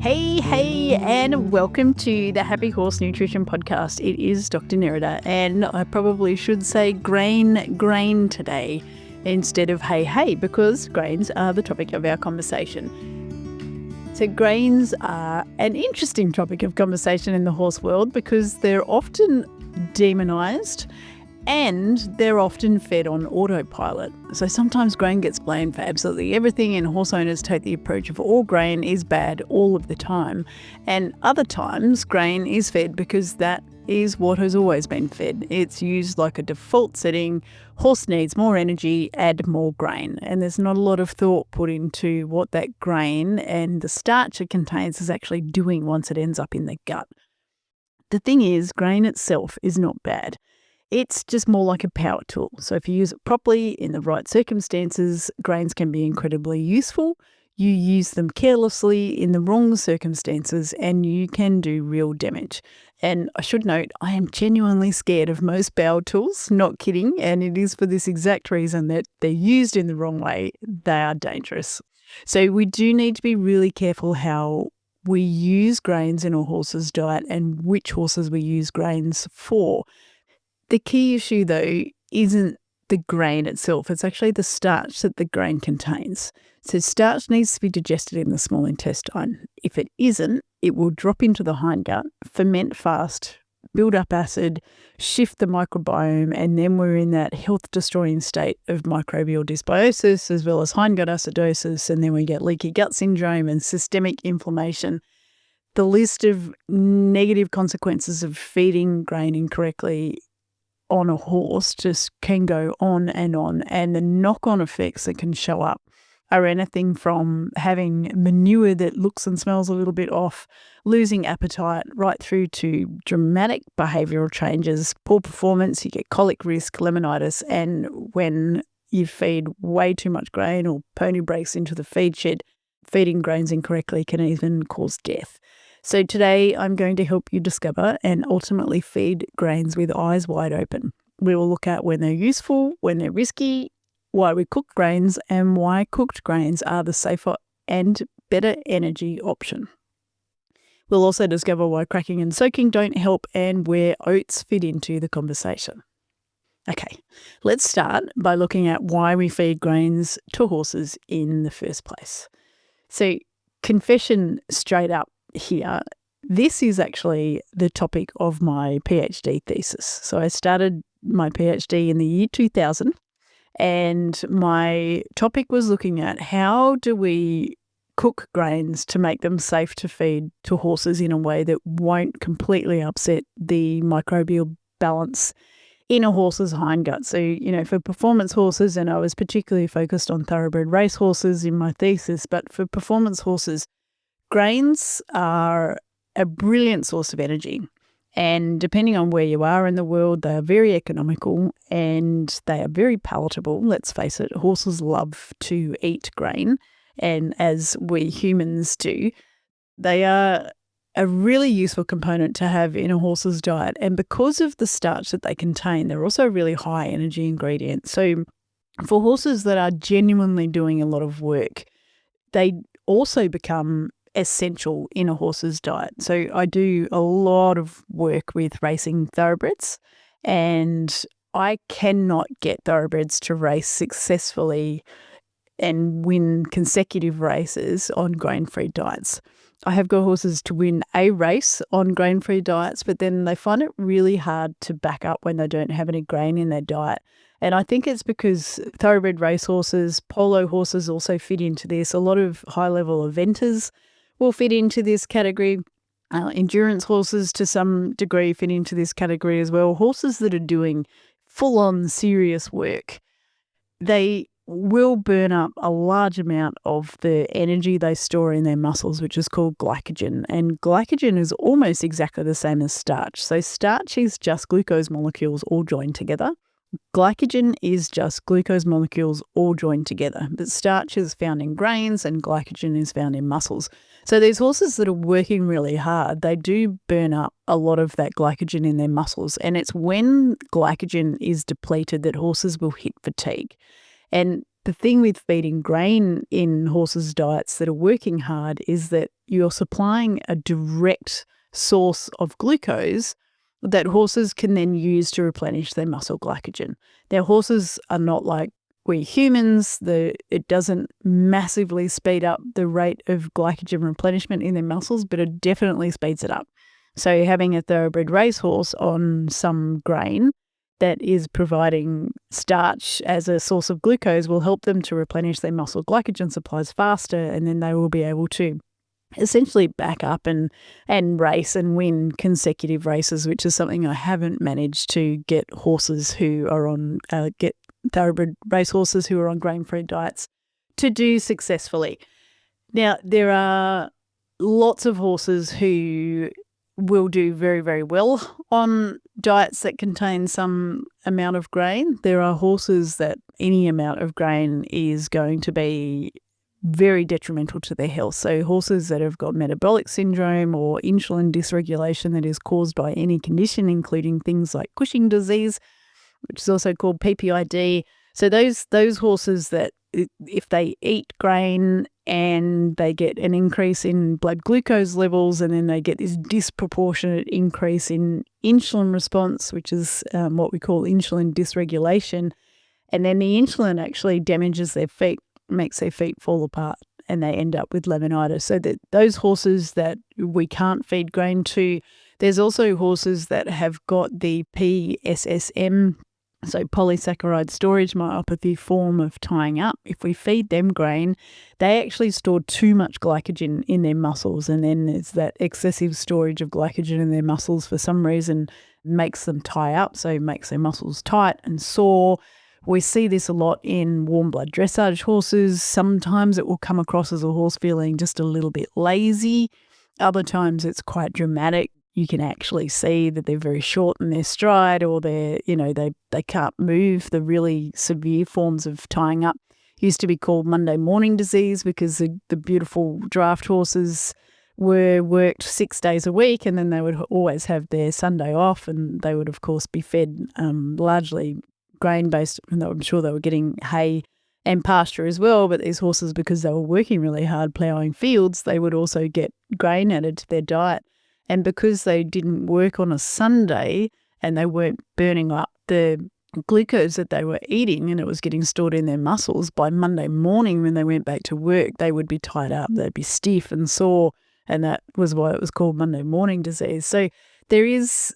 Hey, and welcome to the Happy Horse Nutrition Podcast. It is Dr. Nerida, and I probably should say grain today instead of hey, because grains are the topic of our conversation. So grains are an interesting topic of conversation in the horse world because they're often demonized and they're often fed on autopilot. So sometimes grain gets blamed for absolutely everything, and horse owners take the approach of all grain is bad all of the time. And other times grain is fed because that is what has always been fed. It's used like a default setting. Horse needs more energy, add more grain. And there's not a lot of thought put into what that grain and the starch it contains is actually doing once it ends up in the gut. The thing is, grain itself is not bad. It's just more like a power tool. So if you use it properly in the right circumstances, grains can be incredibly useful. You use them carelessly in the wrong circumstances and you can do real damage. And I should note, I am genuinely scared of most power tools, not kidding. And it is for this exact reason that they're used in the wrong way. They are dangerous. So we do need to be really careful how we use grains in a horse's diet and which horses we use grains for. The key issue, though, isn't the grain itself. It's actually the starch that the grain contains. So starch needs to be digested in the small intestine. If it isn't, it will drop into the hindgut, ferment fast, build up acid, shift the microbiome, and then we're in that health-destroying state of microbial dysbiosis as well as hindgut acidosis, and then we get leaky gut syndrome and systemic inflammation. The list of negative consequences of feeding grain incorrectly on a horse just can go on, and the knock-on effects that can show up are anything from having manure that looks and smells a little bit off, losing appetite, right through to dramatic behavioural changes, poor performance, you get colic risk, laminitis, and when you feed way too much grain or pony breaks into the feed shed, feeding grains incorrectly can even cause death. So today I'm going to help you discover and ultimately feed grains with eyes wide open. We will look at when they're useful, when they're risky, why we cook grains, and why cooked grains are the safer and better energy option. We'll also discover why cracking and soaking don't help and where oats fit into the conversation. Okay, let's start by looking at why we feed grains to horses in the first place. So, confession straight up here, this is actually the topic of my PhD thesis. So I started my PhD in the year 2000 and my topic was looking at how do we cook grains to make them safe to feed to horses in a way that won't completely upset the microbial balance in a horse's hindgut. So, for performance horses, and I was particularly focused on thoroughbred race horses in my thesis, but for performance horses, grains are a brilliant source of energy, and depending on where you are in the world, they are very economical and they are very palatable. Let's face it, horses love to eat grain, and as we humans do, they are a really useful component to have in a horse's diet. And because of the starch that they contain, they're also a really high energy ingredient. So for horses that are genuinely doing a lot of work, they also become essential in a horse's diet. So I do a lot of work with racing thoroughbreds, and I cannot get thoroughbreds to race successfully and win consecutive races on grain-free diets. I have got horses to win a race on grain-free diets, but then they find it really hard to back up when they don't have any grain in their diet. And I think it's because thoroughbred race horses, polo horses also fit into this. A lot of high-level eventers will fit into this category. Endurance horses to some degree fit into this category as well. Horses that are doing full-on serious work, they will burn up a large amount of the energy they store in their muscles, which is called glycogen. And glycogen is almost exactly the same as starch. So starch is just glucose molecules all joined together. Glycogen is just glucose molecules all joined together, but starch is found in grains and glycogen is found in muscles. So these horses that are working really hard, they do burn up a lot of that glycogen in their muscles, and it's when glycogen is depleted that horses will hit fatigue. And The thing with feeding grain in horses' diets that are working hard is that you're supplying a direct source of glucose that horses can then use to replenish their muscle glycogen. Now, horses are not like we humans. It doesn't massively speed up the rate of glycogen replenishment in their muscles, but it definitely speeds it up. So having a thoroughbred racehorse on some grain that is providing starch as a source of glucose will help them to replenish their muscle glycogen supplies faster, and then they will be able to essentially back up and race and win consecutive races, which is something I haven't managed to get horses who are on get thoroughbred racehorses who are on grain-free diets to do successfully. Now, there are lots of horses who will do very, very well on diets that contain some amount of grain. There are horses that any amount of grain is going to be very detrimental to their health. So horses that have got metabolic syndrome or insulin dysregulation that is caused by any condition, including things like Cushing disease, which is also called PPID. So those horses that if they eat grain and they get an increase in blood glucose levels, and then they get this disproportionate increase in insulin response, which is what we call insulin dysregulation, and then the insulin actually damages their feet, makes their feet fall apart, and they end up with laminitis. So that those horses that we can't feed grain to, there's also horses that have got the PSSM, so polysaccharide storage myopathy form of tying up. If we feed them grain, they actually store too much glycogen in their muscles, and then there's that excessive storage of glycogen in their muscles for some reason makes them tie up, so makes their muscles tight and sore. We see this a lot in warm blood dressage horses. Sometimes it will come across as a horse feeling just a little bit lazy. Other times it's quite dramatic. You can actually see that they're very short in their stride, or they can't move. The really severe forms of tying up used to be called Monday morning disease, because the beautiful draft horses were worked 6 days a week, and then they would always have their Sunday off, and they would of course be fed largely grain based, and I'm sure they were getting hay and pasture as well. But these horses, because they were working really hard ploughing fields, they would also get grain added to their diet. And because they didn't work on a Sunday and they weren't burning up the glucose that they were eating, and it was getting stored in their muscles, by Monday morning when they went back to work, they would be tied up, they'd be stiff and sore, and that was why it was called Monday morning disease. So there is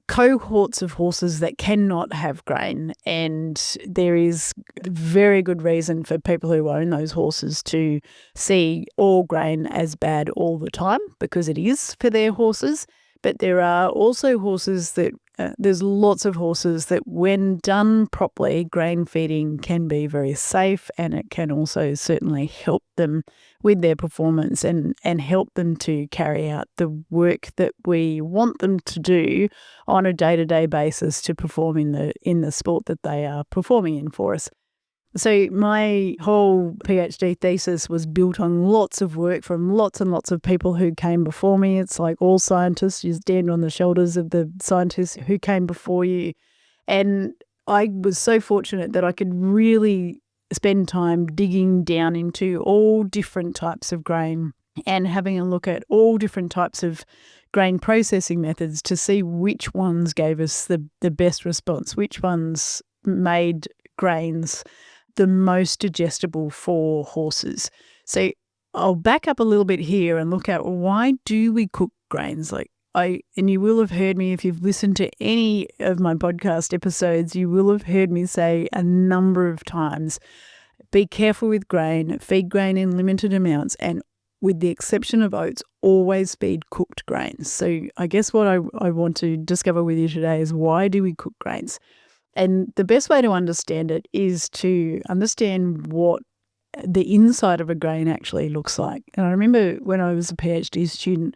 cohorts of horses that cannot have grain, and there is very good reason for people who own those horses to see all grain as bad all the time, because it is for their horses. But there are also horses that there's lots of horses that, when done properly, grain feeding can be very safe, and it can also certainly help them with their performance and help them to carry out the work that we want them to do on a day-to-day basis to perform in the sport that they are performing in for us. So my whole PhD thesis was built on lots of work from lots and lots of people who came before me. It's like all scientists, you stand on the shoulders of the scientists who came before you. And I was so fortunate that I could really spend time digging down into all different types of grain and having a look at all different types of grain processing methods to see which ones gave us the best response, which ones made grains the most digestible for horses. So I'll back up a little bit here and look at, why do we cook grains? And you will have heard me, if you've listened to any of my podcast episodes, you will have heard me say a number of times, be careful with grain, feed grain in limited amounts, and with the exception of oats, always feed cooked grains. So I guess what I want to discover with you today is, why do we cook grains? And the best way to understand it is to understand what the inside of a grain actually looks like. And I remember when I was a PhD student,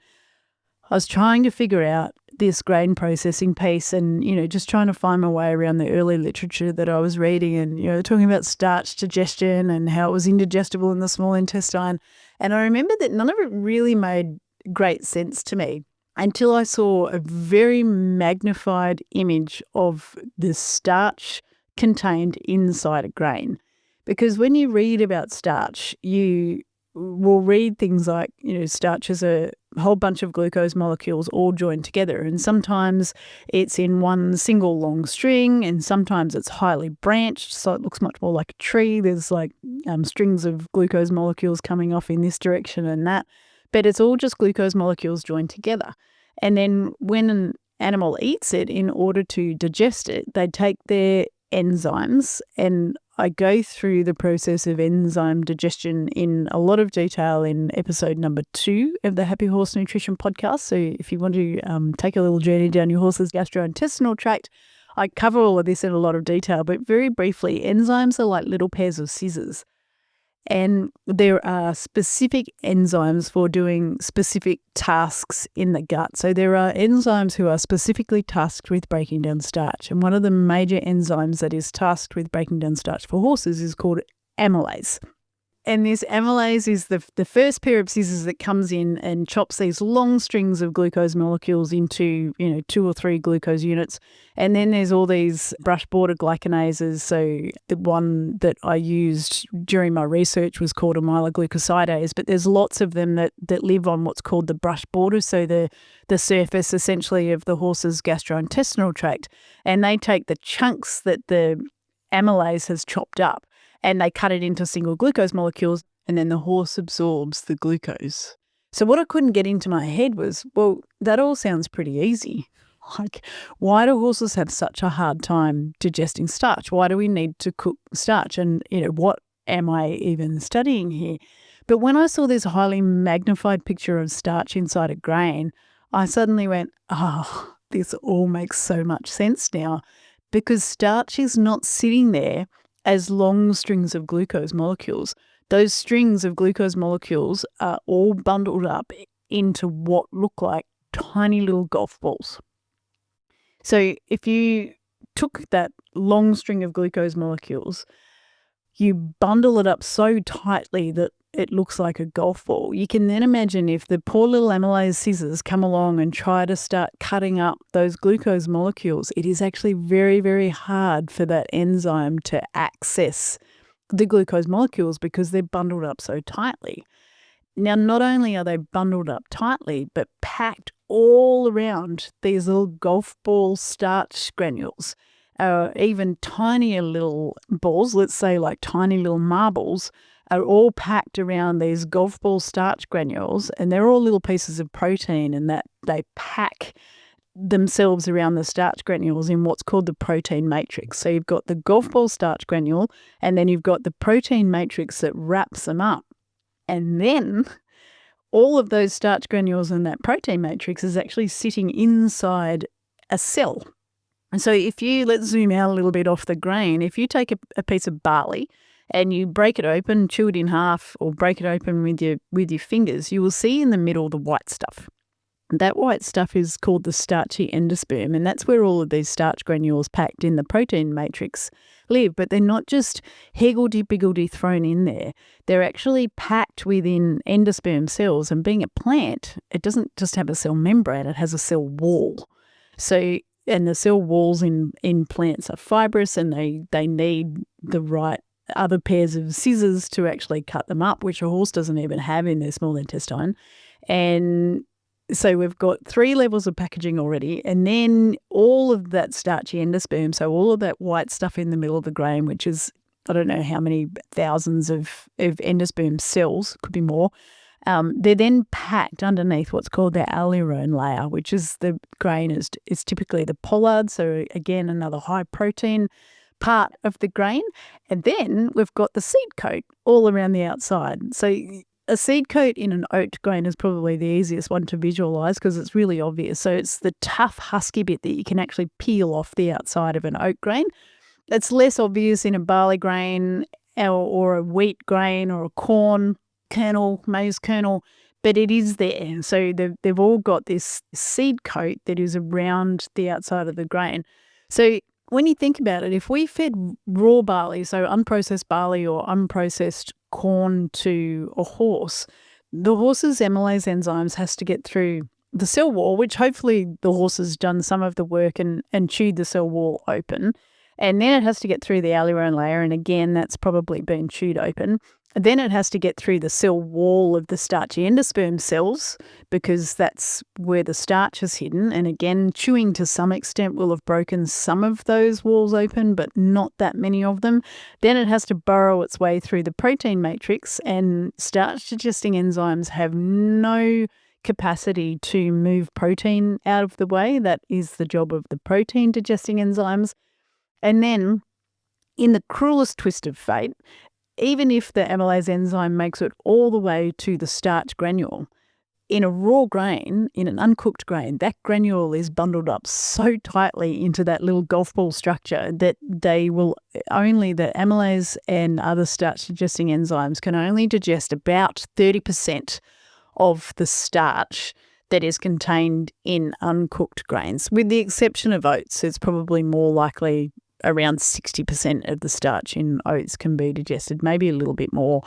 I was trying to figure out this grain processing piece and, just trying to find my way around the early literature that I was reading and, talking about starch digestion and how it was indigestible in the small intestine. And I remember that none of it really made great sense to me until I saw a very magnified image of the starch contained inside a grain. Because when you read about starch, you will read things like, starch is a whole bunch of glucose molecules all joined together. And sometimes it's in one single long string, and sometimes it's highly branched, so it looks much more like a tree. There's like strings of glucose molecules coming off in this direction and that. But it's all just glucose molecules joined together. And then when an animal eats it, in order to digest it, they take their enzymes, and I go through the process of enzyme digestion in a lot of detail in episode number 2 of the Happy Horse Nutrition podcast. So if you want to take a little journey down your horse's gastrointestinal tract, I cover all of this in a lot of detail. But very briefly, enzymes are like little pairs of scissors. And there are specific enzymes for doing specific tasks in the gut. So there are enzymes who are specifically tasked with breaking down starch. And one of the major enzymes that is tasked with breaking down starch for horses is called amylase. And this amylase is the first pair of scissors that comes in and chops these long strings of glucose molecules into, 2 or 3 glucose units. And then there's all these brush border glycanases. So the one that I used during my research was called amyloglucosidase, but there's lots of them that live on what's called the brush border, so the surface essentially of the horse's gastrointestinal tract. And they take the chunks that the amylase has chopped up, and they cut it into single glucose molecules, and then the horse absorbs the glucose. So what I couldn't get into my head was, well, that all sounds pretty easy. Like, why do horses have such a hard time digesting starch? Why do we need to cook starch? And, what am I even studying here? But when I saw this highly magnified picture of starch inside a grain, I suddenly went, this all makes so much sense now, because starch is not sitting there as long strings of glucose molecules. Those strings of glucose molecules are all bundled up into what look like tiny little golf balls. So if you took that long string of glucose molecules, you bundle it up so tightly that it looks like a golf ball. You can then imagine if the poor little amylase scissors come along and try to start cutting up those glucose molecules, it is actually very, very hard for that enzyme to access the glucose molecules because they're bundled up so tightly. Now, not only are they bundled up tightly, but packed all around these little golf ball starch granules, even tinier little balls, let's say like tiny little marbles, are all packed around these golf ball starch granules, and they're all little pieces of protein, and that they pack themselves around the starch granules in what's called the protein matrix. So you've got the golf ball starch granule, and then you've got the protein matrix that wraps them up. And then all of those starch granules in that protein matrix is actually sitting inside a cell. And so let's zoom out a little bit off the grain. If you take a piece of barley and you break it open, chew it in half, or break it open with your fingers, you will see in the middle the white stuff. That white stuff is called the starchy endosperm, and that's where all of these starch granules packed in the protein matrix live. But they're not just higgledy-piggledy thrown in there. They're actually packed within endosperm cells, and being a plant, it doesn't just have a cell membrane, it has a cell wall. So, and the cell walls in plants are fibrous, and they need the right other pairs of scissors to actually cut them up, which a horse doesn't even have in their small intestine. And so we've got 3 levels of packaging already, and then all of that starchy endosperm, so all of that white stuff in the middle of the grain, which is, I don't know how many thousands of endosperm cells, could be more, they're then packed underneath what's called the aleurone layer, which is the grain is typically the pollard, so again another high protein part of the grain. And then we've got the seed coat all around the outside. So a seed coat in an oat grain is probably the easiest one to visualize because it's really obvious. So it's the tough, husky bit that you can actually peel off the outside of an oat grain. It's less obvious in a barley grain or a wheat grain or a corn kernel, maize kernel, but it is there. So they've all got this seed coat that is around the outside of the grain. So when you think about it, if we fed raw barley, so unprocessed barley or unprocessed corn to a horse, the horse's amylase enzymes has to get through the cell wall, which hopefully the horse has done some of the work and chewed the cell wall open. And then it has to get through the alveolar layer, and again, that's probably been chewed open. Then it has to get through the cell wall of the starchy endosperm cells, because that's where the starch is hidden. And again, chewing to some extent will have broken some of those walls open, but not that many of them. Then it has to burrow its way through the protein matrix, and starch-digesting enzymes have no capacity to move protein out of the way. That is the job of the protein-digesting enzymes. And then, in the cruelest twist of fate, even if the amylase enzyme makes it all the way to the starch granule, in a raw grain, in an uncooked grain, that granule is bundled up so tightly into that little golf ball structure that the amylase and other starch-digesting enzymes can only digest about 30% of the starch that is contained in uncooked grains. With the exception of oats, it's probably more likely around 60% of the starch in oats can be digested, maybe a little bit more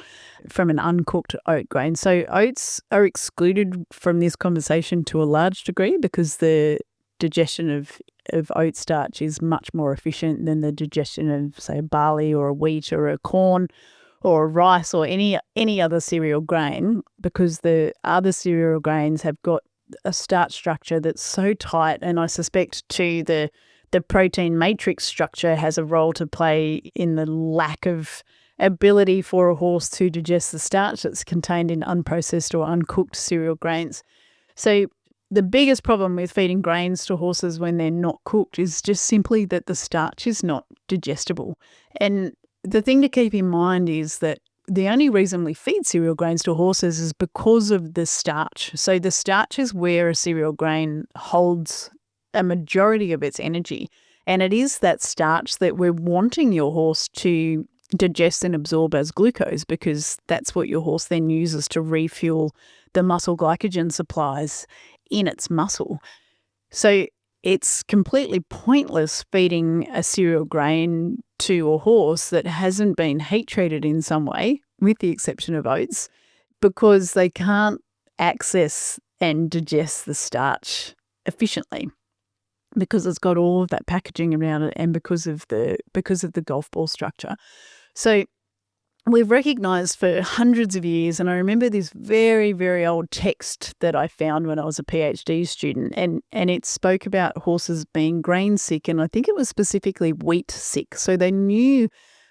from an uncooked oat grain. So oats are excluded from this conversation to a large degree because the digestion of oat starch is much more efficient than the digestion of, say, a barley or a wheat or a corn or a rice or any other cereal grain, because the other cereal grains have got a starch structure that's so tight, and I suspect too the protein matrix structure has a role to play in the lack of ability for a horse to digest the starch that's contained in unprocessed or uncooked cereal grains. So the biggest problem with feeding grains to horses when they're not cooked is just simply that the starch is not digestible. And the thing to keep in mind is that the only reason we feed cereal grains to horses is because of the starch. So the starch is where a cereal grain holds a majority of its energy. And it is that starch that we're wanting your horse to digest and absorb as glucose, because that's what your horse then uses to refuel the muscle glycogen supplies in its muscle. So it's completely pointless feeding a cereal grain to a horse that hasn't been heat treated in some way, with the exception of oats, because they can't access and digest the starch efficiently, because it's got all of that packaging around it and because of the golf ball structure. So we've recognised for hundreds of years, and I remember this very, very old text that I found when I was a PhD student, and it spoke about horses being grain sick, and I think it was specifically wheat sick. So they knew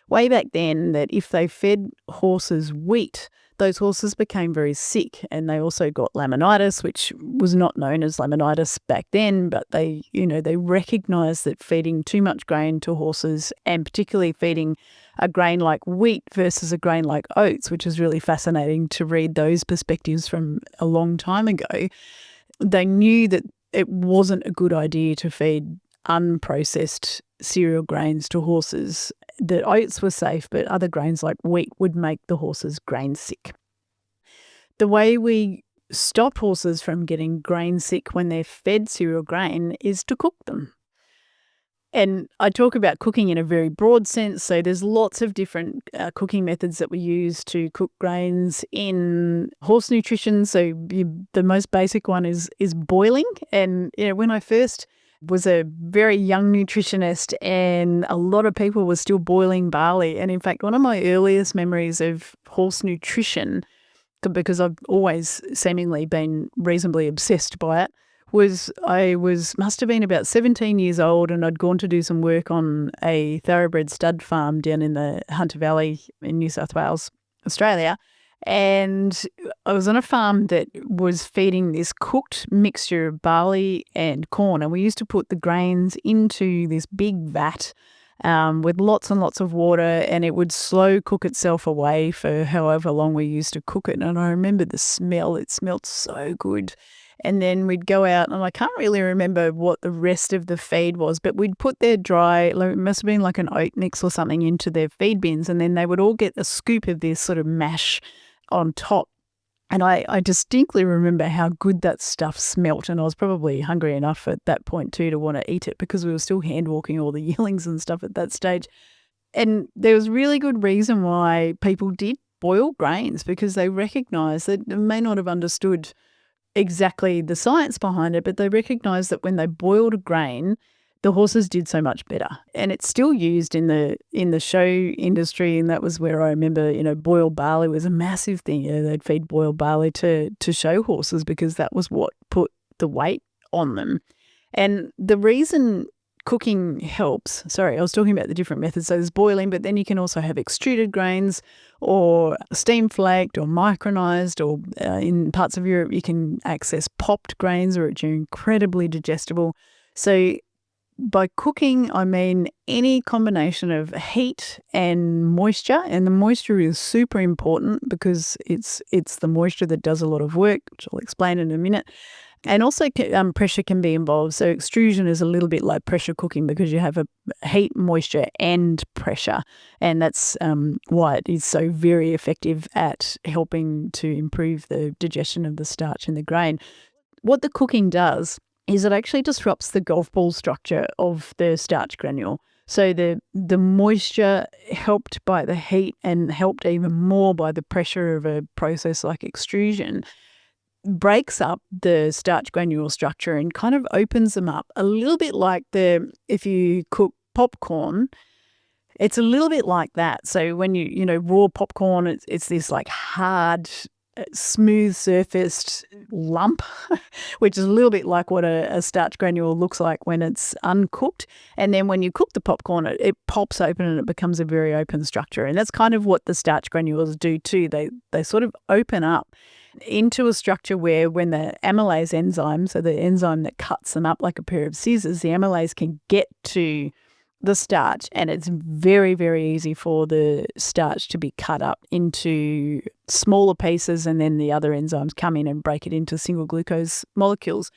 way back then that if they fed horses wheat, those horses became very sick, and they also got laminitis, which was not known as laminitis back then, but they recognised that feeding too much grain to horses, and particularly feeding a grain like wheat versus a grain like oats, which is really fascinating to read those perspectives from a long time ago, they knew that it wasn't a good idea to feed unprocessed cereal grains to horses. The oats were safe, but other grains like wheat would make the horses grain sick. The way we stop horses from getting grain sick when they're fed cereal grain is to cook them. And I talk about cooking in a very broad sense. So there's lots of different cooking methods that we use to cook grains in horse nutrition. So the most basic one is boiling. And when I first was a very young nutritionist, and a lot of people were still boiling barley. And in fact, one of my earliest memories of horse nutrition, because I've always seemingly been reasonably obsessed by it, must have been about 17 years old, and I'd gone to do some work on a thoroughbred stud farm down in the Hunter Valley in New South Wales, Australia. And I was on a farm that was feeding this cooked mixture of barley and corn, and we used to put the grains into this big vat with lots and lots of water, and it would slow cook itself away for however long we used to cook it. And I remember the smell. It smelled so good. And then we'd go out, and I can't really remember what the rest of the feed was, but we'd put their it must have been like an oat mix or something, into their feed bins, and then they would all get a scoop of this sort of mash on top. And I distinctly remember how good that stuff smelt, and I was probably hungry enough at that point too to want to eat it, because we were still hand walking all the yearlings and stuff at that stage. And there was really good reason why people did boil grains, because they recognised that they may not have understood exactly the science behind it, but they recognised that when they boiled a grain, the horses did so much better. And it's still used in the show industry, and that was where I remember, boiled barley was a massive thing. They'd feed boiled barley to show horses because that was what put the weight on them. And the reason cooking helps, I was talking about the different methods. So there's boiling, but then you can also have extruded grains or steam flaked or micronized, or in parts of Europe you can access popped grains, which are incredibly digestible. So by cooking, I mean any combination of heat and moisture, and the moisture is super important because it's the moisture that does a lot of work, which I'll explain in a minute. And also pressure can be involved. So extrusion is a little bit like pressure cooking because you have a heat, moisture and pressure. And that's why it is so very effective at helping to improve the digestion of the starch in the grain. What the cooking does is it actually disrupts the golf ball structure of the starch granule. So the moisture helped by the heat and helped even more by the pressure of a process like extrusion breaks up the starch granule structure and kind of opens them up a little bit like if you cook popcorn, it's a little bit like that. So when raw popcorn, it's this like hard, smooth surfaced lump, which is a little bit like what a starch granule looks like when it's uncooked. And then when you cook the popcorn, it pops open and it becomes a very open structure. And that's kind of what the starch granules do too. They sort of open up into a structure where when the amylase enzyme, so the enzyme that cuts them up like a pair of scissors, the amylase can get to the starch, and it's very, very easy for the starch to be cut up into smaller pieces, and then the other enzymes come in and break it into single glucose molecules.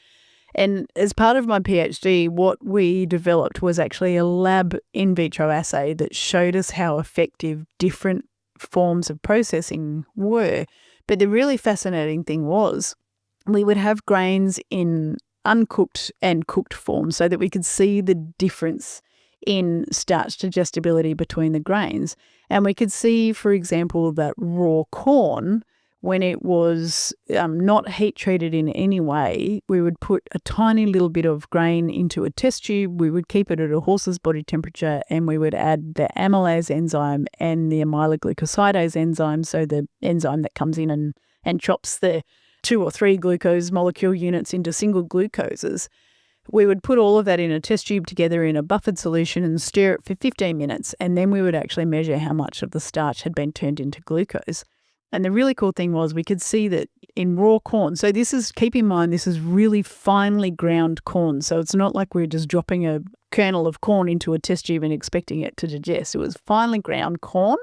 And as part of my PhD, what we developed was actually a lab in vitro assay that showed us how effective different forms of processing were. But the really fascinating thing was we would have grains in uncooked and cooked form so that we could see the difference in starch digestibility between the grains. And we could see, for example, that raw corn, when it was not heat treated in any way, we would put a tiny little bit of grain into a test tube. We would keep it at a horse's body temperature, and we would add the amylase enzyme and the amyloglucosidase enzyme, so the enzyme that comes in and chops the 2 or 3 glucose molecule units into single glucoses. We would put all of that in a test tube together in a buffered solution and stir it for 15 minutes, and then we would actually measure how much of the starch had been turned into glucose. And the really cool thing was we could see that in raw corn, so keep in mind, this is really finely ground corn. So it's not like we're just dropping a kernel of corn into a test tube and expecting it to digest. It was finely ground corn,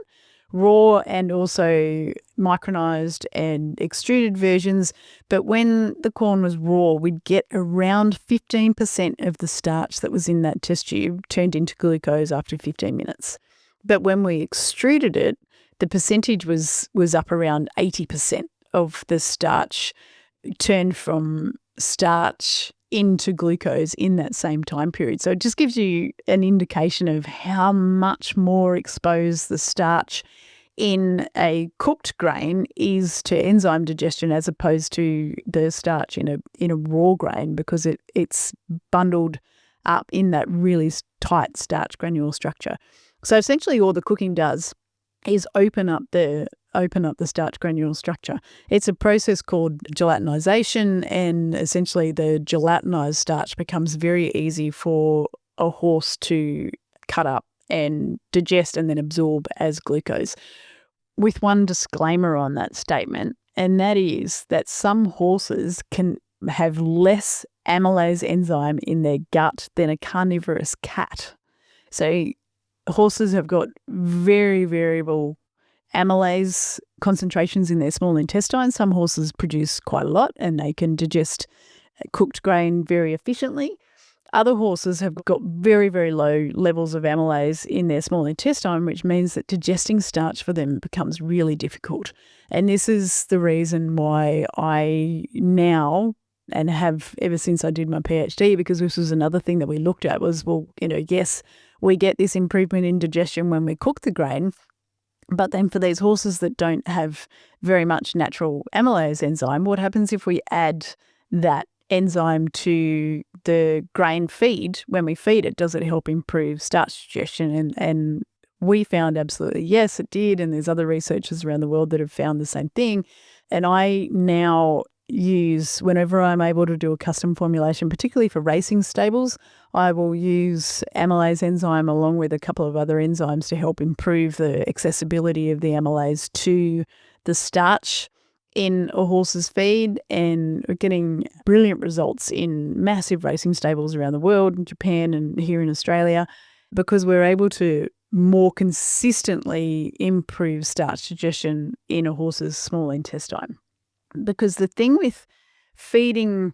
raw and also micronized and extruded versions. But when the corn was raw, we'd get around 15% of the starch that was in that test tube turned into glucose after 15 minutes. But when we extruded it, the percentage was up around 80% of the starch turned from starch into glucose in that same time period. So it just gives you an indication of how much more exposed the starch in a cooked grain is to enzyme digestion as opposed to the starch in a raw grain, because it's bundled up in that really tight starch granule structure. So essentially all the cooking does is open up the starch granule structure. It's a process called gelatinization, and essentially the gelatinized starch becomes very easy for a horse to cut up and digest and then absorb as glucose. With one disclaimer on that statement, and that is that some horses can have less amylase enzyme in their gut than a carnivorous cat. So horses have got very variable amylase concentrations in their small intestine. Some horses produce quite a lot and they can digest cooked grain very efficiently. Other horses have got very, very low levels of amylase in their small intestine, which means that digesting starch for them becomes really difficult. And this is the reason why I now, and have ever since I did my PhD, because this was another thing that we looked at was, yes, we get this improvement in digestion when we cook the grain, but then for these horses that don't have very much natural amylase enzyme, what happens if we add that enzyme to the grain feed when we feed it, does it help improve starch digestion? And we found absolutely yes, it did. And there's other researchers around the world that have found the same thing. And I now use, whenever I'm able to do a custom formulation, particularly for racing stables, I will use amylase enzyme along with a couple of other enzymes to help improve the accessibility of the amylase to the starch in a horse's feed, and we're getting brilliant results in massive racing stables around the world, in Japan and here in Australia, because we're able to more consistently improve starch digestion in a horse's small intestine. Because the thing with feeding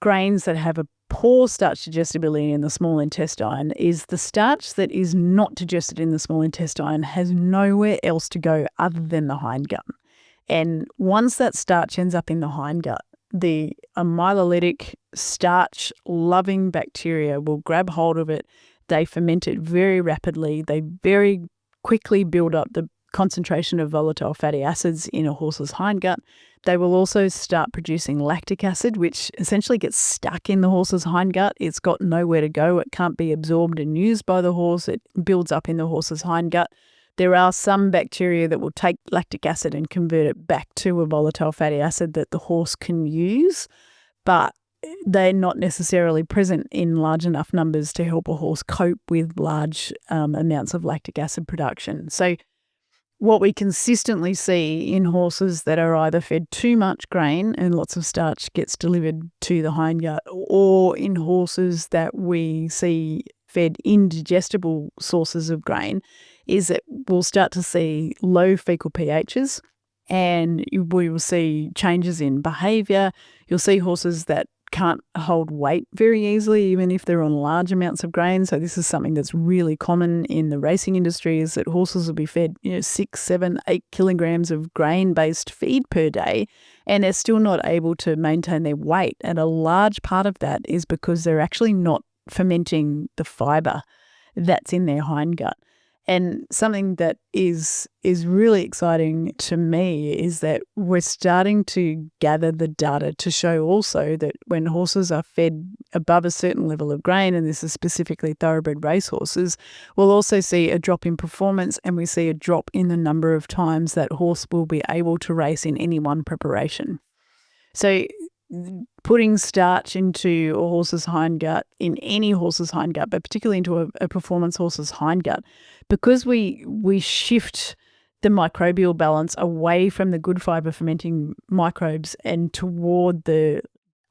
grains that have a poor starch digestibility in the small intestine is the starch that is not digested in the small intestine has nowhere else to go other than the hindgut. And once that starch ends up in the hindgut, the amylolytic starch-loving bacteria will grab hold of it. They ferment it very rapidly. They very quickly build up the concentration of volatile fatty acids in a horse's hindgut. They will also start producing lactic acid, which essentially gets stuck in the horse's hindgut. It's got nowhere to go. It can't be absorbed and used by the horse. It builds up in the horse's hindgut. There are some bacteria that will take lactic acid and convert it back to a volatile fatty acid that the horse can use, but they're not necessarily present in large enough numbers to help a horse cope with large amounts of lactic acid production. So what we consistently see in horses that are either fed too much grain and lots of starch gets delivered to the hindgut, or in horses that we see fed indigestible sources of grain, is that we'll start to see low fecal pHs, and we will see changes in behaviour. You'll see horses that can't hold weight very easily, even if they're on large amounts of grain. So this is something that's really common in the racing industry, is that horses will be fed 6, 7, 8 kilograms of grain-based feed per day, and they're still not able to maintain their weight. And a large part of that is because they're actually not fermenting the fibre that's in their hindgut. And something that is really exciting to me is that we're starting to gather the data to show also that when horses are fed above a certain level of grain, and this is specifically thoroughbred racehorses, we'll also see a drop in performance, and we see a drop in the number of times that horse will be able to race in any one preparation. So putting starch into a horse's hindgut, in any horse's hindgut, but particularly into a performance horse's hindgut, because we shift the microbial balance away from the good fibre fermenting microbes and toward the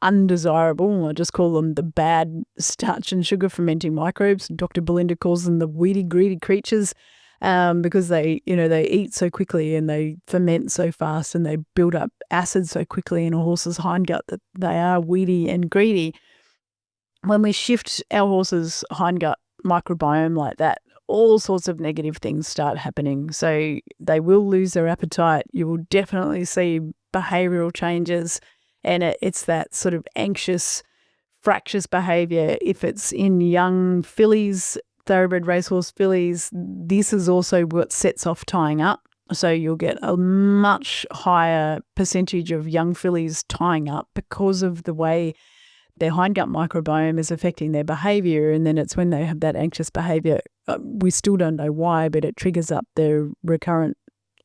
undesirable, I just call them the bad starch and sugar fermenting microbes. Dr. Belinda calls them the weedy, greedy creatures, because they eat so quickly and they ferment so fast and they build up acid so quickly in a horse's hindgut that they are weedy and greedy. When we shift our horse's hindgut microbiome like that, all sorts of negative things start happening. So they will lose their appetite. You will definitely see behavioural changes, and it's that sort of anxious, fractious behaviour. If it's in young fillies, thoroughbred racehorse fillies, this is also what sets off tying up. So you'll get a much higher percentage of young fillies tying up because of the way their hindgut microbiome is affecting their behaviour. And then it's when they have that anxious behaviour, we still don't know why, but it triggers up their recurrent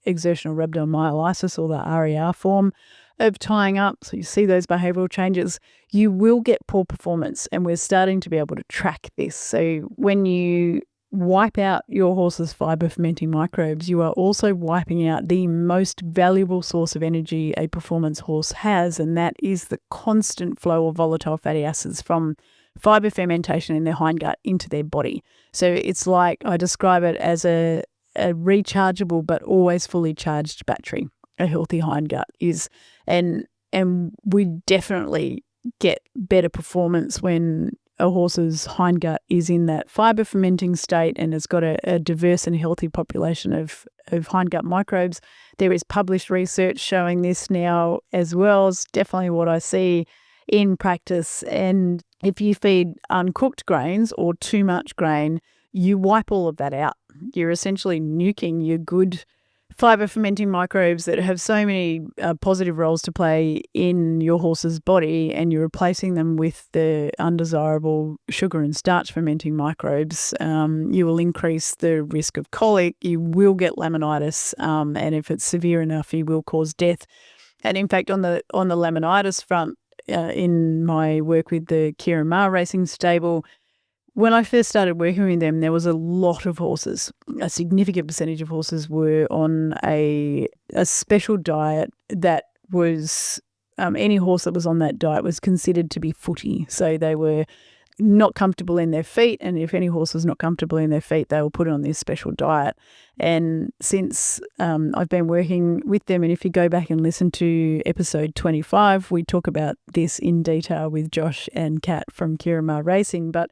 exertional rhabdomyolysis, or the RER form of tying up. So you see those behavioural changes. You will get poor performance, and we're starting to be able to track this. So when you wipe out your horse's fibre fermenting microbes, you are also wiping out the most valuable source of energy a performance horse has, and that is the constant flow of volatile fatty acids from fibre fermentation in their hindgut into their body. So it's like, I describe it as a rechargeable but always fully charged battery. A healthy hindgut is, and we definitely get better performance when a horse's hindgut is in that fibre fermenting state and has got a diverse and healthy population of hindgut microbes. There is published research showing this now as well. It's definitely what I see in practice. And if you feed uncooked grains or too much grain, you wipe all of that out. You're essentially nuking your good fibre fermenting microbes that have so many positive roles to play in your horse's body, and you're replacing them with the undesirable sugar and starch fermenting microbes, you will increase the risk of colic, you will get laminitis, and if it's severe enough, you will cause death. And in fact, on the laminitis front, in my work with the Kieran Maher racing stable, when I first started working with them, there was a lot of horses. A significant percentage of horses were on a special diet that was any horse that was on that diet was considered to be footy. So they were not comfortable in their feet, and if any horse was not comfortable in their feet, they were put on this special diet. And since I've been working with them, and if you go back and listen to episode 25, we talk about this in detail with Josh and Kat from Kieran Maher Racing. But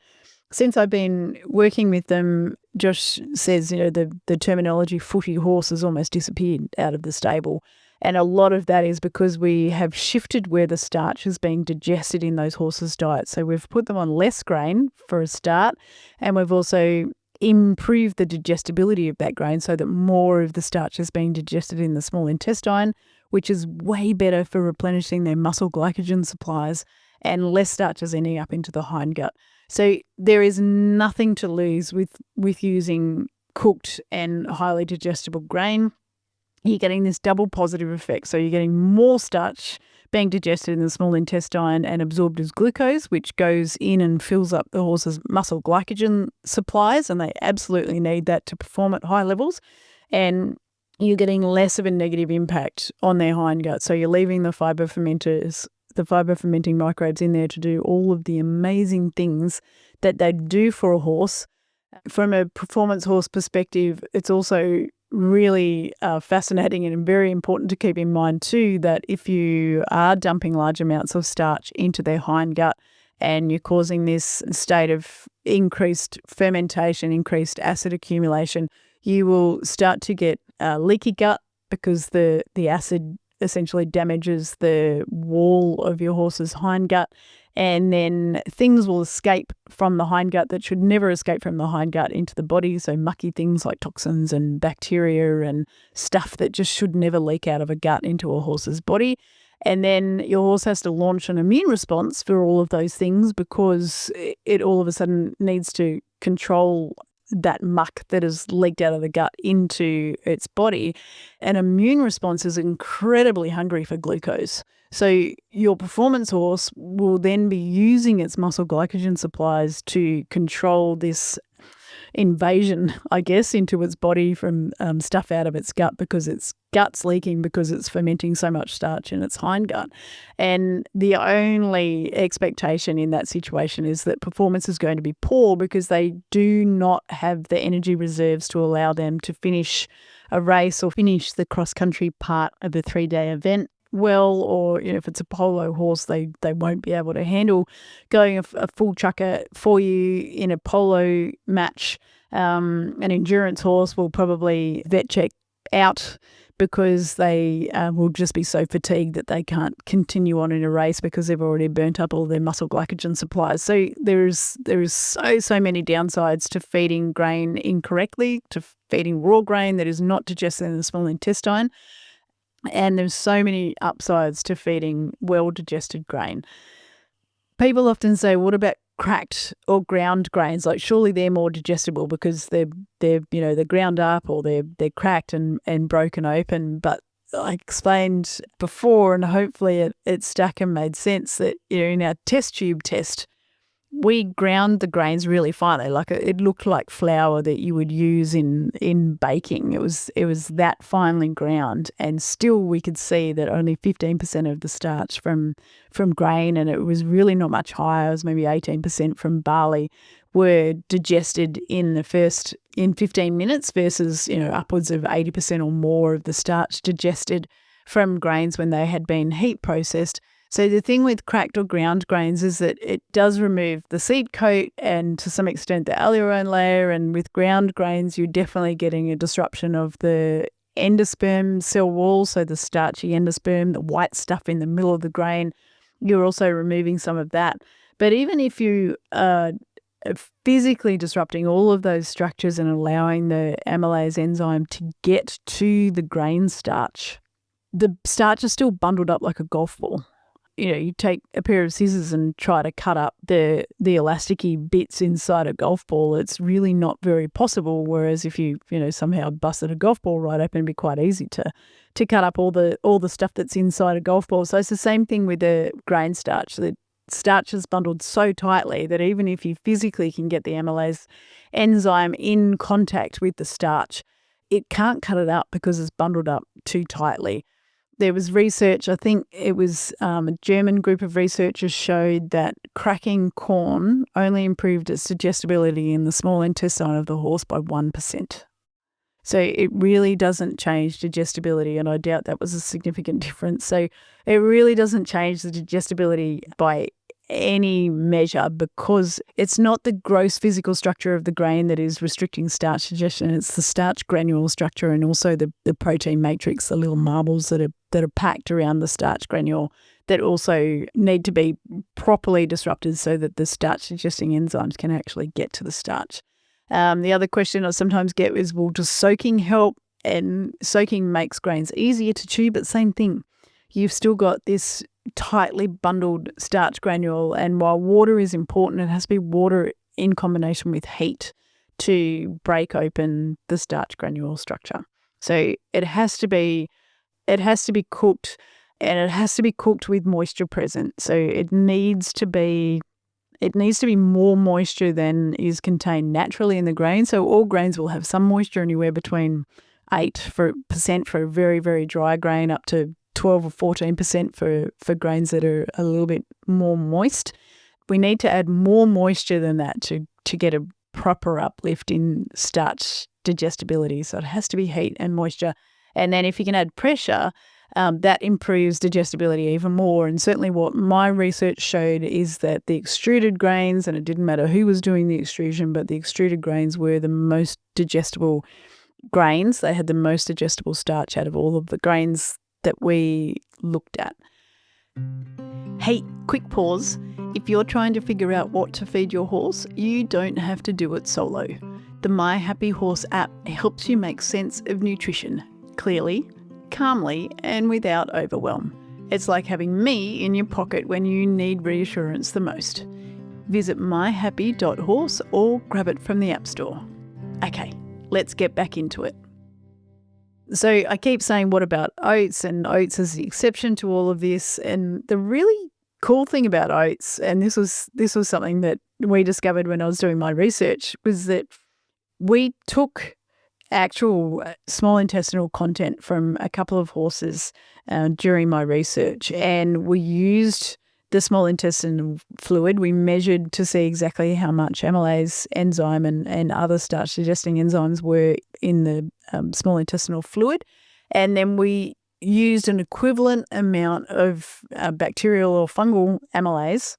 since I've been working with them, Josh says, the terminology footy horse has almost disappeared out of the stable. And a lot of that is because we have shifted where the starch is being digested in those horses' diets. So we've put them on less grain for a start, and we've also improved the digestibility of that grain so that more of the starch is being digested in the small intestine, which is way better for replenishing their muscle glycogen supplies, and less starch is ending up into the hindgut. So there is nothing to lose with using cooked and highly digestible grain. You're getting this double positive effect. So you're getting more starch being digested in the small intestine and absorbed as glucose, which goes in and fills up the horse's muscle glycogen supplies, and they absolutely need that to perform at high levels. And you're getting less of a negative impact on their hindgut. So you're leaving the fibre fermenting microbes in there to do all of the amazing things that they do for a horse. From a performance horse perspective, it's also really fascinating and very important to keep in mind too that if you are dumping large amounts of starch into their hindgut and you're causing this state of increased fermentation, increased acid accumulation, you will start to get leaky gut because the acid essentially damages the wall of your horse's hindgut, and then things will escape from the hindgut that should never escape from the hindgut into the body, so mucky things like toxins and bacteria and stuff that just should never leak out of a gut into a horse's body. And then your horse has to launch an immune response for all of those things because it all of a sudden needs to control that muck that is leaked out of the gut into its body. An immune response is incredibly hungry for glucose. So your performance horse will then be using its muscle glycogen supplies to control this invasion, I guess, into its body from stuff out of its gut because its gut's leaking because it's fermenting so much starch in its hindgut. And the only expectation in that situation is that performance is going to be poor because they do not have the energy reserves to allow them to finish a race or finish the cross-country part of a 3-day event well, or if it's a polo horse, they won't be able to handle going a full chucker for you in a polo match. An endurance horse will probably vet check out because they will just be so fatigued that they can't continue on in a race because they've already burnt up all their muscle glycogen supplies. So there is so many downsides to feeding grain incorrectly, to feeding raw grain that is not digested in the small intestine. And there's so many upsides to feeding well-digested grain. People often say, what about cracked or ground grains? Like, surely they're more digestible because they're ground up or they're cracked and broken open. But I explained before, and hopefully it stuck and made sense, that in our test tube test, we ground the grains really finely. Like it looked like flour that you would use in baking. It was that finely ground, and still we could see that only 15% of the starch from grain, and it was really not much higher. It was maybe 18% from barley, were digested in 15 minutes versus upwards of 80% or more of the starch digested from grains when they had been heat processed. So the thing with cracked or ground grains is that it does remove the seed coat and to some extent the aleurone layer, and with ground grains you're definitely getting a disruption of the endosperm cell wall, so the starchy endosperm, the white stuff in the middle of the grain. You're also removing some of that. But even if you are physically disrupting all of those structures and allowing the amylase enzyme to get to the grain starch. The starch is still bundled up like a golf ball. You take a pair of scissors and try to cut up the elasticy bits inside a golf ball. It's really not very possible. Whereas if you somehow busted a golf ball right open, it'd be quite easy to cut up all the stuff that's inside a golf ball. So it's the same thing with the grain starch. The starch is bundled so tightly that even if you physically can get the amylase enzyme in contact with the starch, it can't cut it up because it's bundled up too tightly. There was research, I think it was a German group of researchers showed that cracking corn only improved its digestibility in the small intestine of the horse by 1%. So it really doesn't change digestibility, and I doubt that was a significant difference. So it really doesn't change the digestibility by any measure because it's not the gross physical structure of the grain that is restricting starch digestion. It's the starch granule structure and also the protein matrix, the little marbles that are packed around the starch granule that also need to be properly disrupted so that the starch digesting enzymes can actually get to the starch. The other question I sometimes get is, well, does soaking help? And soaking makes grains easier to chew, but same thing. You've still got this tightly bundled starch granule, and while water is important, it has to be water in combination with heat to break open the starch granule structure. So it has to be cooked, and it has to be cooked with moisture present. So it needs to be more moisture than is contained naturally in the grain. So all grains will have some moisture, anywhere between 8% for a very, very dry grain up to 12 or 14% for grains that are a little bit more moist. We need to add more moisture than that to get a proper uplift in starch digestibility. So it has to be heat and moisture. And then if you can add pressure, that improves digestibility even more. And certainly what my research showed is that the extruded grains, and it didn't matter who was doing the extrusion, but the extruded grains were the most digestible grains. They had the most digestible starch out of all of the grains that we looked at. Hey, quick pause. If you're trying to figure out what to feed your horse, you don't have to do it solo. The My Happy Horse app helps you make sense of nutrition clearly, calmly, and without overwhelm. It's like having me in your pocket when you need reassurance the most. Visit myhappy.horse or grab it from the App Store. Okay, let's get back into it. So I keep saying, what about oats? And oats is the exception to all of this. And the really cool thing about oats, and this was something that we discovered when I was doing my research, was that we took actual small intestinal content from a couple of horses during my research, and we used the small intestinal fluid. We measured to see exactly how much amylase enzyme and other starch digesting enzymes were in the small intestinal fluid. And then we used an equivalent amount of bacterial or fungal amylase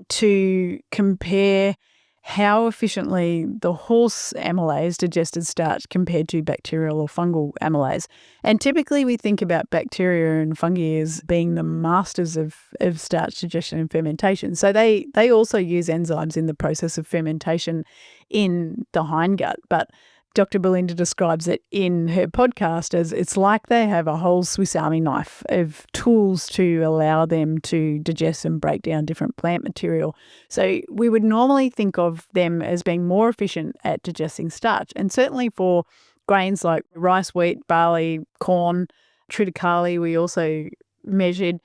to compare how efficiently the horse amylase digested starch compared to bacterial or fungal amylase. And typically we think about bacteria and fungi as being the masters of starch digestion and fermentation. So they also use enzymes in the process of fermentation in the hindgut. But Dr. Belinda describes it in her podcast as it's like they have a whole Swiss Army knife of tools to allow them to digest and break down different plant material. So we would normally think of them as being more efficient at digesting starch. And certainly for grains like rice, wheat, barley, corn, triticale, we also measured,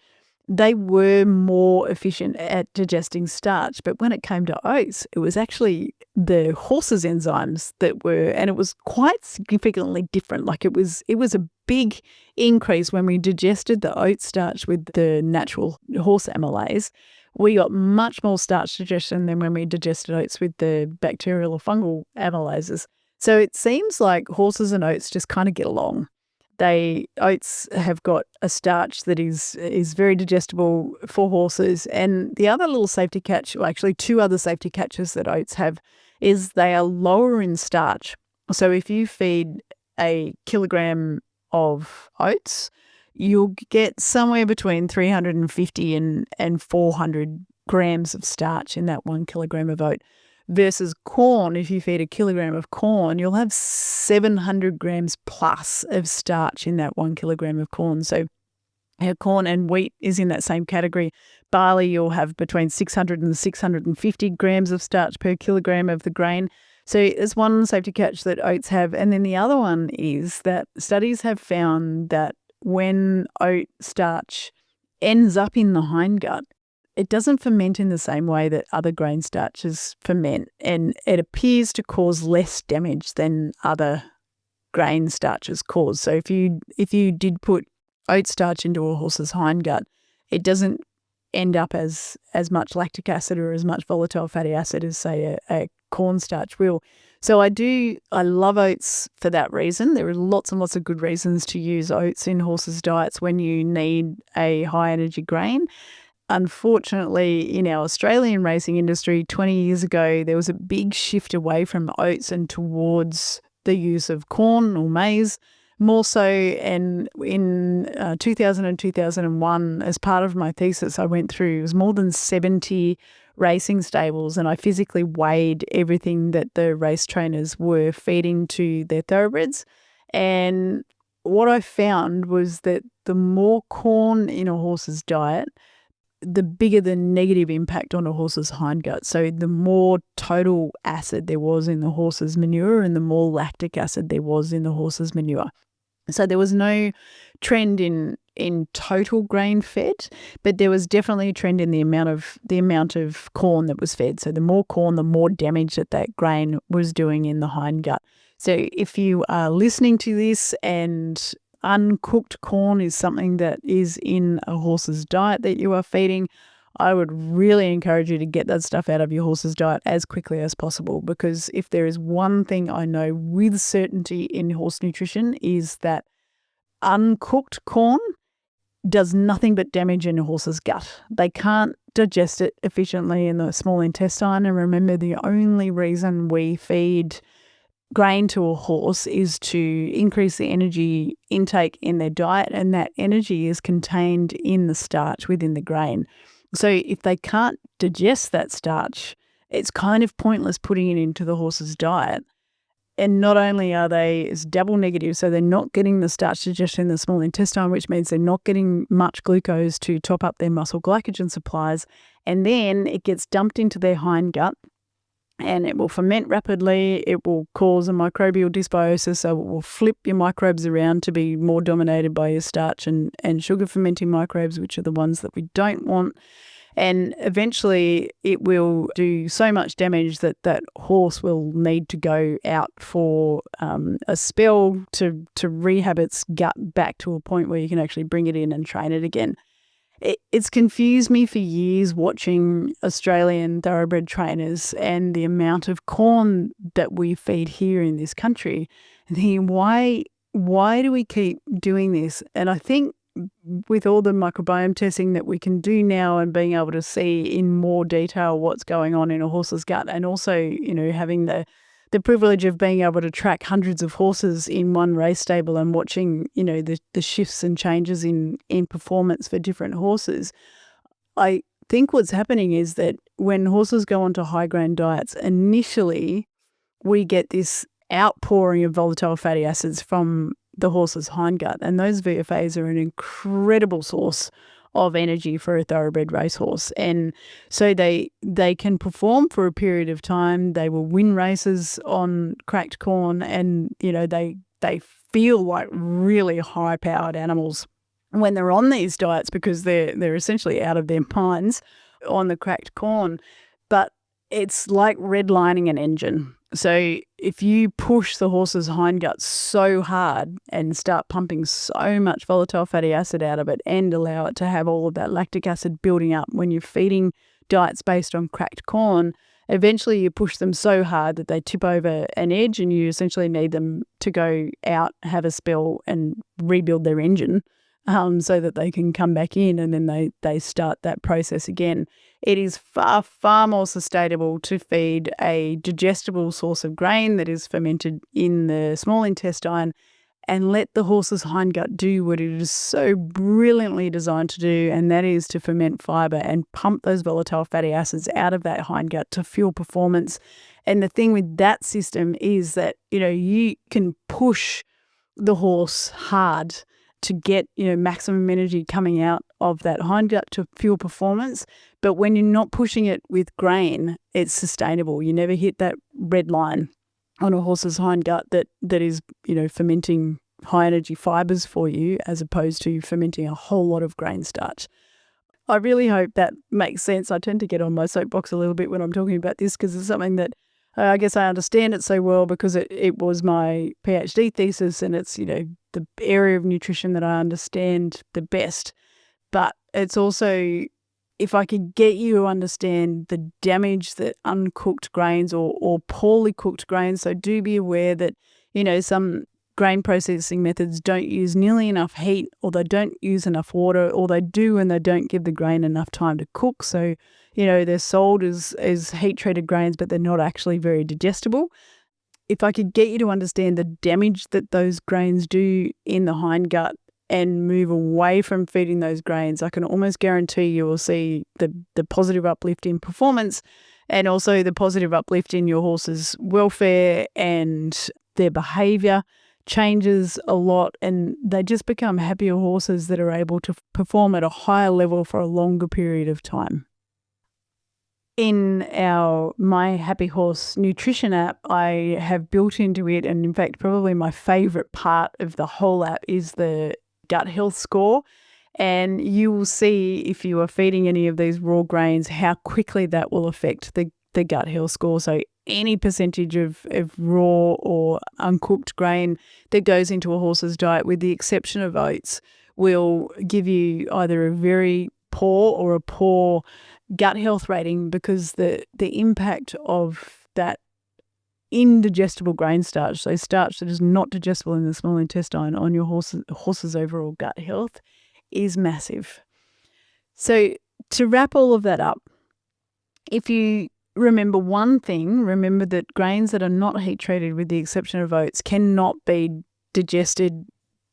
they were more efficient at digesting starch. But when it came to oats, it was actually the horse's enzymes that were, and it was quite significantly different. Like it was a big increase when we digested the oat starch with the natural horse amylase. We got much more starch digestion than when we digested oats with the bacterial or fungal amylases. So it seems like horses and oats just kind of get along. Oats have got a starch that is very digestible for horses. And the other little safety catch, or actually two other safety catches that oats have, is they are lower in starch. So if you feed a kilogram of oats, you'll get somewhere between 350 and 400 grams of starch in that 1 kilogram of oat, versus corn. If you feed a kilogram of corn, you'll have 700 grams plus of starch in that 1 kilogram of corn. So corn and wheat is in that same category. Barley, you'll have between 600 and 650 grams of starch per kilogram of the grain. So there's one safety catch that oats have. And then the other one is that studies have found that when oat starch ends up in the hindgut, it doesn't ferment in the same way that other grain starches ferment, and it appears to cause less damage than other grain starches cause. So if you did put oat starch into a horse's hindgut, it doesn't end up as much lactic acid or as much volatile fatty acid as, say, a corn starch will. So I love oats for that reason. There are lots and lots of good reasons to use oats in horses' diets when you need a high energy grain. Unfortunately, in our Australian racing industry 20 years ago, there was a big shift away from oats and towards the use of corn or maize more so. And in 2000 and 2001, as part of my thesis, I went through, it was more than 70 racing stables, and I physically weighed everything that the race trainers were feeding to their thoroughbreds. And what I found was that the more corn in a horse's diet, the bigger the negative impact on a horse's hindgut. So the more total acid there was in the horse's manure and the more lactic acid there was in the horse's manure. So there was no trend in total grain fed, but there was definitely a trend in the amount of corn that was fed. So the more corn, the more damage that grain was doing in the hindgut. So if you are listening to this and uncooked corn is something that is in a horse's diet that you are feeding, I would really encourage you to get that stuff out of your horse's diet as quickly as possible, because if there is one thing I know with certainty in horse nutrition is that uncooked corn does nothing but damage in a horse's gut. They can't digest it efficiently in the small intestine. And remember, the only reason we feed grain to a horse is to increase the energy intake in their diet, and that energy is contained in the starch within the grain. So if they can't digest that starch, it's kind of pointless putting it into the horse's diet. And not only are it's double negative, so they're not getting the starch digestion in the small intestine, which means they're not getting much glucose to top up their muscle glycogen supplies, and then it gets dumped into their hindgut, and it will ferment rapidly. It will cause a microbial dysbiosis, so it will flip your microbes around to be more dominated by your starch and sugar fermenting microbes, which are the ones that we don't want. And eventually it will do so much damage that that horse will need to go out for a spell to rehab its gut back to a point where you can actually bring it in and train it again. It's confused me for years watching Australian thoroughbred trainers and the amount of corn that we feed here in this country, and thinking, why do we keep doing this? And I think with all the microbiome testing that we can do now and being able to see in more detail what's going on in a horse's gut, and also, having the privilege of being able to track hundreds of horses in one race stable and watching, the shifts and changes in performance for different horses, I think what's happening is that when horses go onto high grain diets, initially we get this outpouring of volatile fatty acids from the horse's hindgut, and those VFAs are an incredible source of energy for a thoroughbred racehorse. And so they can perform for a period of time. They will win races on cracked corn, and they feel like really high powered animals when they're on these diets, because they're essentially out of their minds on the cracked corn. But it's like redlining an engine. So if you push the horse's hindgut so hard and start pumping so much volatile fatty acid out of it and allow it to have all of that lactic acid building up when you're feeding diets based on cracked corn, eventually you push them so hard that they tip over an edge, and you essentially need them to go out, have a spell and rebuild their engine so that they can come back in, and then they start that process again. It is far, far more sustainable to feed a digestible source of grain that is fermented in the small intestine and let the horse's hindgut do what it is so brilliantly designed to do, and that is to ferment fibre and pump those volatile fatty acids out of that hindgut to fuel performance. And the thing with that system is that, you can push the horse hard to get, maximum energy coming out of that hindgut to fuel performance. But when you're not pushing it with grain, it's sustainable. You never hit that red line on a horse's hindgut that is, fermenting high energy fibres for you, as opposed to fermenting a whole lot of grain starch. I really hope that makes sense. I tend to get on my soapbox a little bit when I'm talking about this, because it's something that I guess I understand it so well because it was my PhD thesis, and it's, the area of nutrition that I understand the best. But it's also, if I could get you to understand the damage that uncooked grains or poorly cooked grains, so do be aware that, some grain processing methods don't use nearly enough heat, or they don't use enough water, or they do and they don't give the grain enough time to cook. So, they're sold as heat-treated grains, but they're not actually very digestible. If I could get you to understand the damage that those grains do in the hindgut and move away from feeding those grains, I can almost guarantee you will see the positive uplift in performance, and also the positive uplift in your horse's welfare, and their behaviour changes a lot, and they just become happier horses that are able to perform at a higher level for a longer period of time. In our My Happy Horse nutrition app, I have built into it, and in fact probably my favourite part of the whole app is the gut health score. And you will see, if you are feeding any of these raw grains, how quickly that will affect the gut health score. So any percentage of raw or uncooked grain that goes into a horse's diet, with the exception of oats, will give you either a very poor or a poor gut health rating, because the impact of that indigestible grain starch, so starch that is not digestible in the small intestine, on your horse's overall gut health is massive. So to wrap all of that up, if you remember one thing, remember that grains that are not heat treated, with the exception of oats, cannot be digested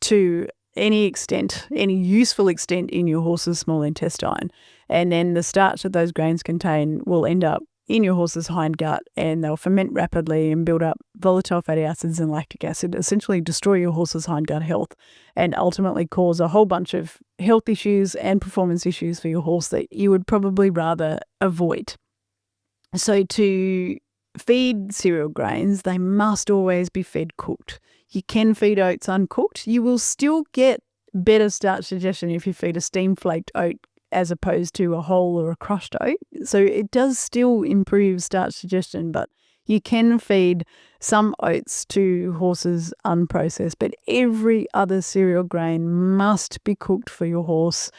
to any extent, any useful extent, in your horse's small intestine. And then the starch that those grains contain will end up in your horse's hindgut, and they'll ferment rapidly and build up volatile fatty acids and lactic acid, essentially destroy your horse's hindgut health, and ultimately cause a whole bunch of health issues and performance issues for your horse that you would probably rather avoid. So to feed cereal grains, they must always be fed cooked. You can feed oats uncooked. You will still get better starch digestion if you feed a steam flaked oat as opposed to a whole or a crushed oat. So it does still improve starch digestion, but you can feed some oats to horses unprocessed. But every other cereal grain must be cooked for your horse.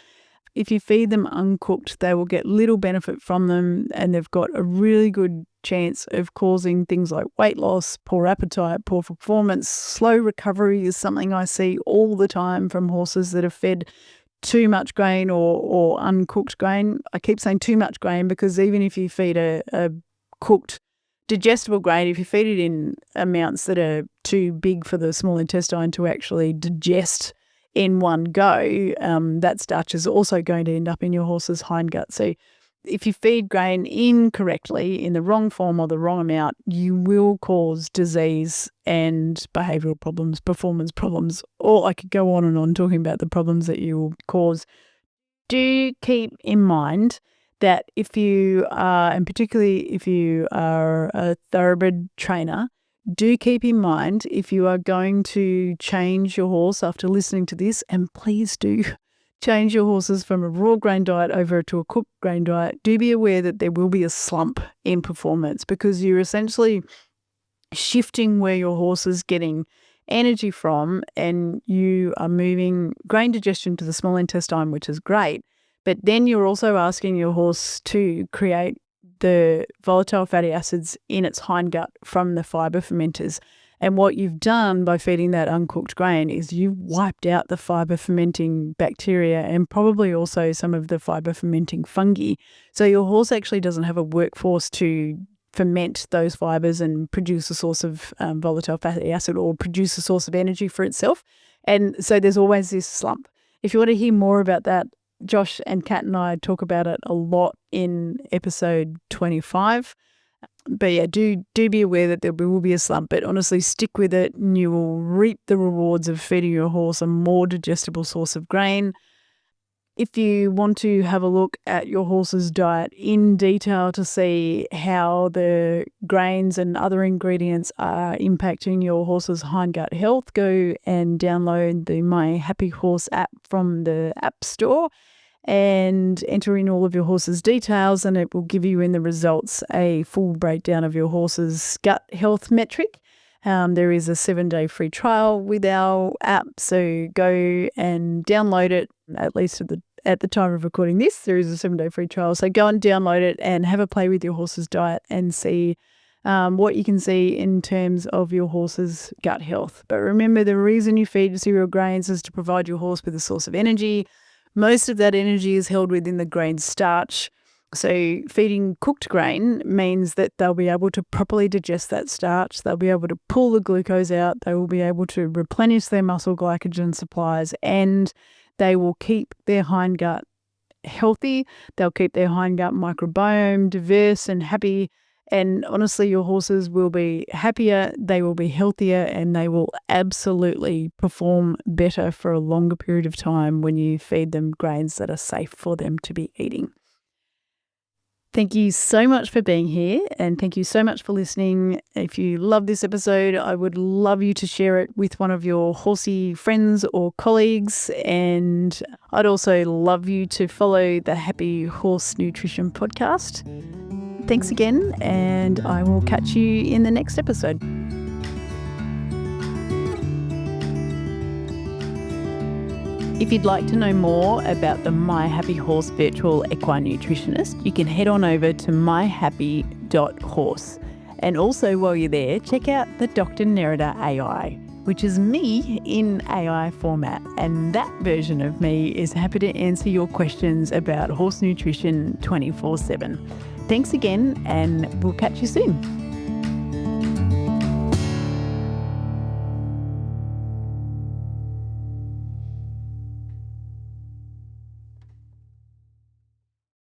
If you feed them uncooked, they will get little benefit from them, and they've got a really good chance of causing things like weight loss, poor appetite, poor performance. Slow recovery is something I see all the time from horses that are fed too much grain or uncooked grain. I keep saying too much grain because even if you feed a cooked digestible grain, if you feed it in amounts that are too big for the small intestine to actually digest in one go, that starch is also going to end up in your horse's hindgut. So if you feed grain incorrectly, in the wrong form or the wrong amount, you will cause disease and behavioural problems, performance problems, or I could go on and on talking about the problems that you will cause. Do keep in mind that if you are, and particularly if you are a thoroughbred trainer, do keep in mind, if you are going to change your horse after listening to this, and please do change your horses from a raw grain diet over to a cooked grain diet, do be aware that there will be a slump in performance, because you're essentially shifting where your horse is getting energy from, and you are moving grain digestion to the small intestine, which is great. But then you're also asking your horse to create the volatile fatty acids in its hindgut from the fibre fermenters. And what you've done by feeding that uncooked grain is you've wiped out the fibre fermenting bacteria and probably also some of the fibre fermenting fungi. So your horse actually doesn't have a workforce to ferment those fibers and produce a source of volatile fatty acid or produce a source of energy for itself. And so there's always this slump. If you want to hear more about that, Josh and Kat and I talk about it a lot in episode 25. But yeah, do be aware that there will be a slump, but honestly stick with it and you will reap the rewards of feeding your horse a more digestible source of grain. If you want to have a look at your horse's diet in detail to see how the grains and other ingredients are impacting your horse's hindgut health, go and download the My Happy Horse app from the App Store and enter in all of your horse's details, and it will give you in the results a full breakdown of your horse's gut health metric. There is a 7-day free trial with our app, so go and download it. At least at the time of recording this, there is a 7-day free trial. So go and download it and have a play with your horse's diet and see what you can see in terms of your horse's gut health. But remember, the reason you feed cereal grains is to provide your horse with a source of energy. Most of that energy is held within the grain starch. So feeding cooked grain means that they'll be able to properly digest that starch. They'll be able to pull the glucose out. They will be able to replenish their muscle glycogen supplies, and they will keep their hindgut healthy. They'll keep their hindgut microbiome diverse and happy. And honestly, your horses will be happier, they will be healthier, and they will absolutely perform better for a longer period of time when you feed them grains that are safe for them to be eating. Thank you so much for being here, and thank you so much for listening. If you love this episode, I would love you to share it with one of your horsey friends or colleagues, and I'd also love you to follow the Happy Horse Nutrition podcast. Thanks again, and I will catch you in the next episode. If you'd like to know more about the My Happy Horse virtual equine nutritionist, you can head on over to myhappy.horse. And also while you're there, check out the Dr. Nerida AI, which is me in AI format. And that version of me is happy to answer your questions about horse nutrition 24/7. Thanks again, and we'll catch you soon.